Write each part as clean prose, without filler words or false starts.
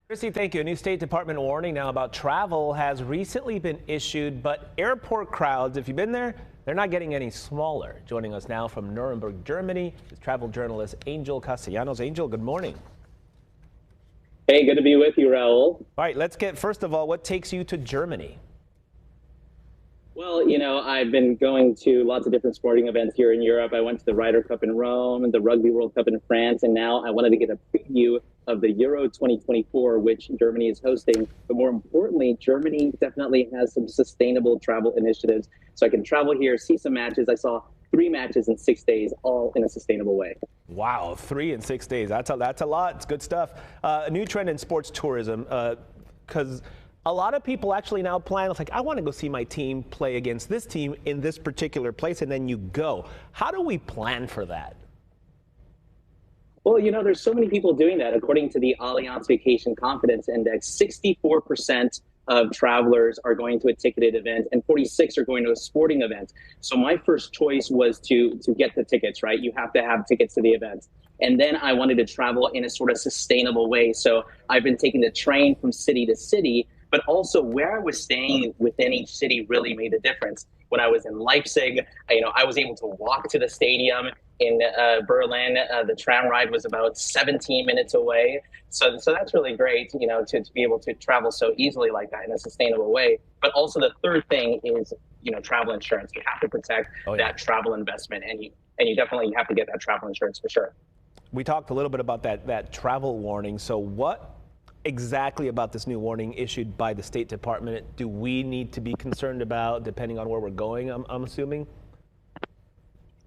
Christy, thank you. A new State Department warning now about travel has recently been issued, but airport crowds, if you've been there, they're not getting any smaller. Joining us now from Nuremberg, Germany, is travel journalist Angel Castellanos. Angel, good morning. Hey, good to be with you, Raul. All right, let's get, first of all, what takes you to Germany? Well, I've been going to lots of different sporting events here in Europe. I went to the Ryder Cup in Rome, the Rugby World Cup in France, and now I wanted to get a preview of the Euro 2024, which Germany is hosting. But more importantly, Germany definitely has some sustainable travel initiatives. So I can travel here, see some matches. I saw 3 matches in 6 days, all in a sustainable way. Wow, 3 in 6 days. That's a lot. It's good stuff. A new trend in sports tourism, because a lot of people actually now plan, it's like, I want to go see my team play against this team in this particular place, and then you go. How do we plan for that? Well, there's so many people doing that. According to the Allianz Vacation Confidence Index, 64% of travelers are going to a ticketed event and 46 are going to a sporting event. So my first choice was to get the tickets, right? You have to have tickets to the event. And then I wanted to travel in a sort of sustainable way. So I've been taking the train from city to city, but also where I was staying within each city really made a difference. When I was in Leipzig, I was able to walk to the stadium. In Berlin, the tram ride was about 17 minutes away. So that's really great, to be able to travel so easily like that in a sustainable way. But also the third thing is, travel insurance. You have to protect that travel investment, and you definitely have to get that travel insurance for sure. We talked a little bit about that travel warning. So what exactly about this new warning issued by the State Department do we need to be concerned about, depending on where we're going, I'm assuming?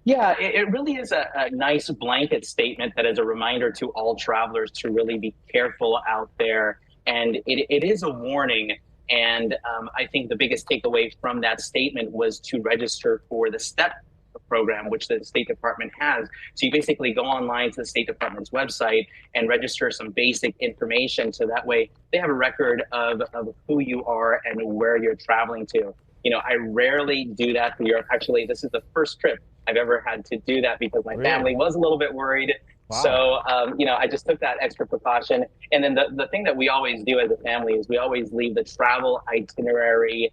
Yeah, it really is a nice blanket statement that is a reminder to all travelers to really be careful out there. And it is a warning. And I think the biggest takeaway from that statement was to register for the STEP program, which the State Department has. So you basically go online to the State Department's website and register some basic information. So that way they have a record of who you are and where you're traveling to. I rarely do that for Europe. Actually, this is the first trip I've ever had to do that because my family was a little bit worried. Wow. So, I just took that extra precaution. And then the thing that we always do as a family is we always leave the travel itinerary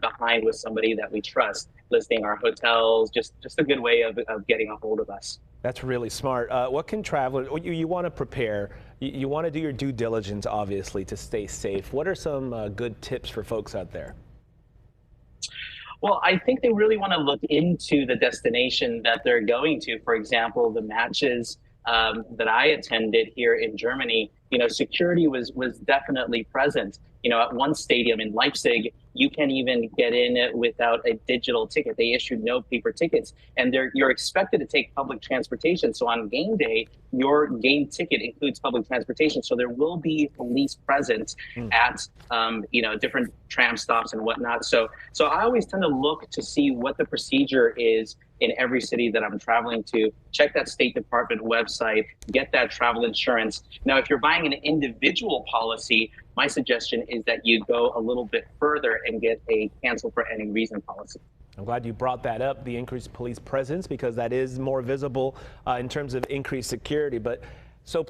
behind with somebody that we trust, listing our hotels, just a good way of getting a hold of us. That's really smart. What can travelers, you want to prepare, you want to do your due diligence, obviously, to stay safe. What are some good tips for folks out there? Well, I think they really want to look into the destination that they're going to. For example, the matches that I attended here in Germany, security was definitely present. At one stadium in Leipzig, you can't even get in without a digital ticket. They issued no paper tickets, and you're expected to take public transportation. So on game day, your game ticket includes public transportation. So there will be police present at different tram stops and whatnot. So I always tend to look to see what the procedure is in every city that I'm traveling to. Check that State Department website, get that travel insurance. Now, if you're buying an individual policy, my suggestion is that you go a little bit further and get a cancel for any reason policy. I'm glad you brought that up, the increased police presence, because that is more visible in terms of increased security. But so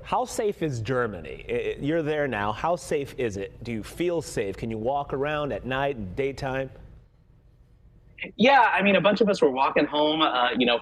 how safe is Germany? You're there now. How safe is it? Do you feel safe? Can you walk around at night and daytime? Yeah, a bunch of us were walking home,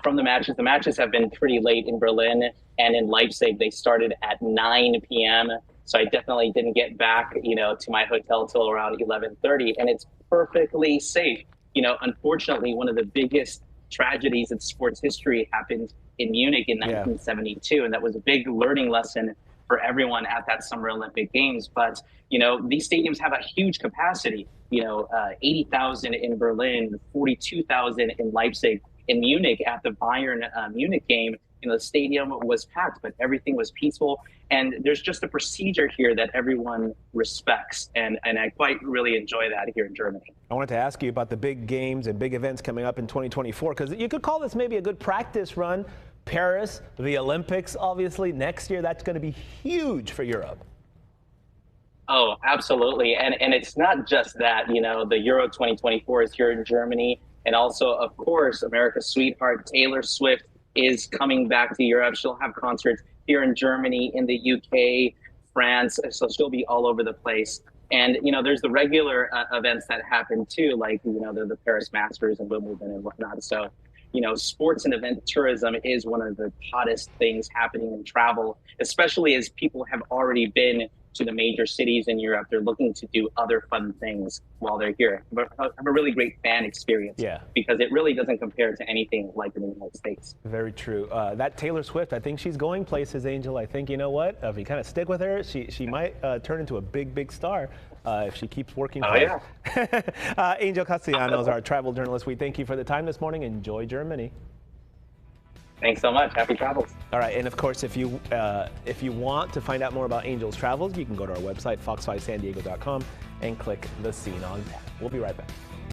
from the matches. The matches have been pretty late in Berlin, and in Leipzig, they started at 9 p.m. So I definitely didn't get back, to my hotel till around 11:30, and it's perfectly safe. Unfortunately, one of the biggest tragedies in sports history happened in Munich in 1972, and that was a big learning lesson for everyone at that Summer Olympic Games. But, these stadiums have a huge capacity, 80,000 in Berlin, 42,000 in Leipzig. In Munich, at the Bayern Munich game, the stadium was packed, but everything was peaceful. And there's just a procedure here that everyone respects. And I quite really enjoy that here in Germany. I wanted to ask you about the big games and big events coming up in 2024, because you could call this maybe a good practice run. Paris, the Olympics, obviously, next year, that's going to be huge for Europe. Oh, absolutely. And it's not just that, the Euro 2024 is here in Germany. And also, of course, America's sweetheart, Taylor Swift, is coming back to Europe. She'll have concerts here in Germany, in the UK, France, so she'll be all over the place. And there's the regular events that happen too, like the Paris Masters and Wimbledon and whatnot. So sports and event tourism is one of the hottest things happening in travel, especially as people have already been to the major cities in Europe. They're looking to do other fun things while they're here. But have a really great fan experience. Yeah. Because it really doesn't compare to anything like in the United States. Very true. That Taylor Swift, I think she's going places, Angel. I think, you know what? If you kind of stick with her, she might turn into a big star if she keeps working hard. Yeah. Angel Castellanos, our travel journalist. We thank you for the time this morning. Enjoy Germany. Thanks so much. Happy travels. All right, and of course, if you want to find out more about Angel's travels, you can go to our website, fox5sandiego.com, and click the Scene On tab. We'll be right back.